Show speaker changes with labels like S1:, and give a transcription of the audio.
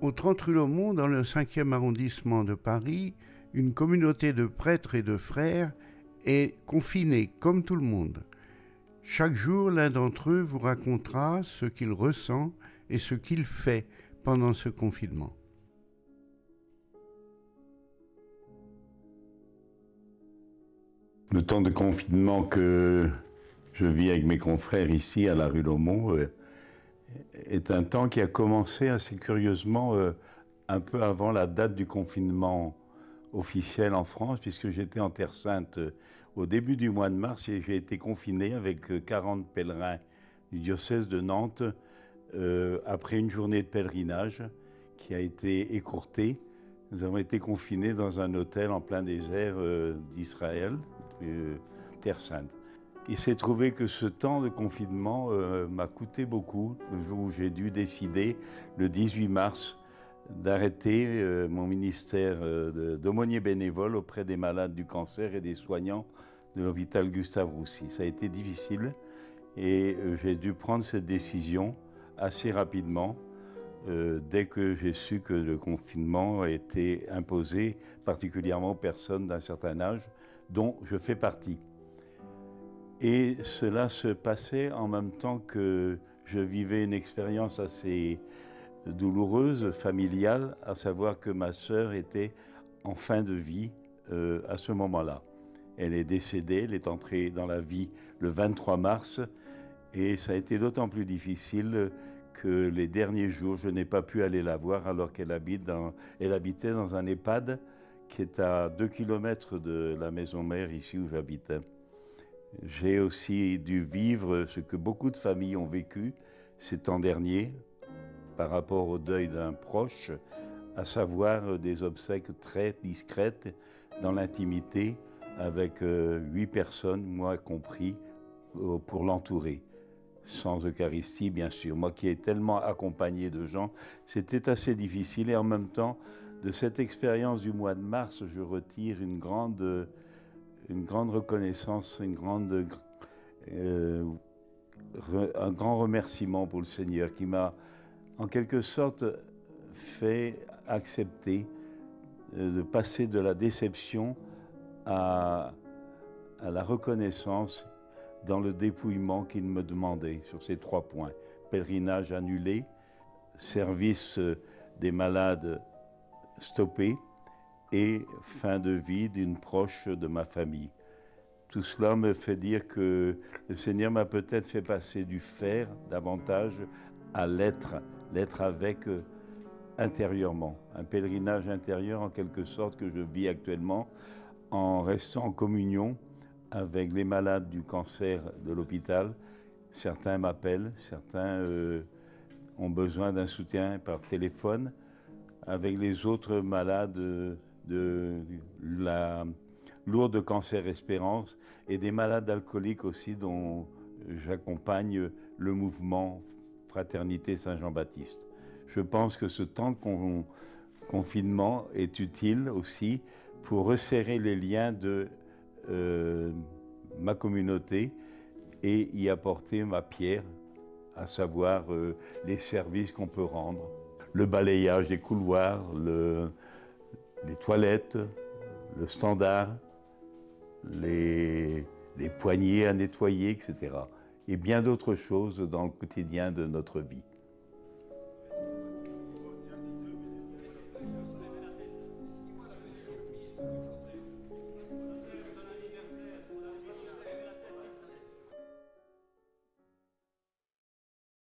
S1: Au 30 rue Laumont, dans le 5e arrondissement de Paris, une communauté de prêtres et de frères est confinée comme tout le monde. Chaque jour, l'un d'entre eux vous racontera ce qu'il ressent et ce qu'il fait pendant ce confinement.
S2: Le temps de confinement que je vis avec mes confrères ici à la rue Laumont est un temps qui a commencé assez curieusement un peu avant la date du confinement officiel en France, puisque j'étais en Terre Sainte au début du mois de mars et j'ai été confiné avec 40 pèlerins du diocèse de Nantes après une journée de pèlerinage qui a été écourtée. Nous avons été confinés dans un hôtel en plein désert d'Israël, Terre Sainte. Il s'est trouvé que ce temps de confinement m'a coûté beaucoup, le jour où j'ai dû décider, le 18 mars, d'arrêter mon ministère d'aumônier bénévole auprès des malades du cancer et des soignants de l'hôpital Gustave Roussy. Ça a été difficile et j'ai dû prendre cette décision assez rapidement dès que j'ai su que le confinement a été imposé, particulièrement aux personnes d'un certain âge, dont je fais partie. Et cela se passait en même temps que je vivais une expérience assez douloureuse, familiale, à savoir que ma sœur était en fin de vie à ce moment-là. Elle est décédée, elle est entrée dans la vie le 23 mars et ça a été d'autant plus difficile que les derniers jours, je n'ai pas pu aller la voir alors qu'elle habitait dans un EHPAD qui est à 2 km de la maison mère ici où j'habite. J'ai aussi dû vivre ce que beaucoup de familles ont vécu ces temps derniers par rapport au deuil d'un proche, à savoir des obsèques très discrètes dans l'intimité avec 8 personnes, moi compris, pour l'entourer. Sans Eucharistie, bien sûr. Moi qui ai tellement accompagné de gens, c'était assez difficile. Et en même temps, de cette expérience du mois de mars, je retire une grande reconnaissance, un grand remerciement pour le Seigneur qui m'a en quelque sorte fait accepter de passer de la déception à la reconnaissance dans le dépouillement qu'il me demandait sur ces 3 points. Pèlerinage annulé, service des malades stoppé et fin de vie d'une proche de ma famille. Tout cela me fait dire que le Seigneur m'a peut-être fait passer du faire davantage à l'être avec intérieurement. Un pèlerinage intérieur en quelque sorte que je vis actuellement en restant en communion avec les malades du cancer de l'hôpital. Certains m'appellent, certains ont besoin d'un soutien par téléphone, avec les autres malades de la lourde cancer Espérance et des malades alcooliques aussi dont j'accompagne le mouvement Fraternité Saint-Jean-Baptiste. Je pense que ce temps de confinement est utile aussi pour resserrer les liens de ma communauté et y apporter ma pierre, à savoir les services qu'on peut rendre, le balayage des couloirs, les toilettes, le standard, les poignées à nettoyer, etc. Et bien d'autres choses dans le quotidien de notre vie.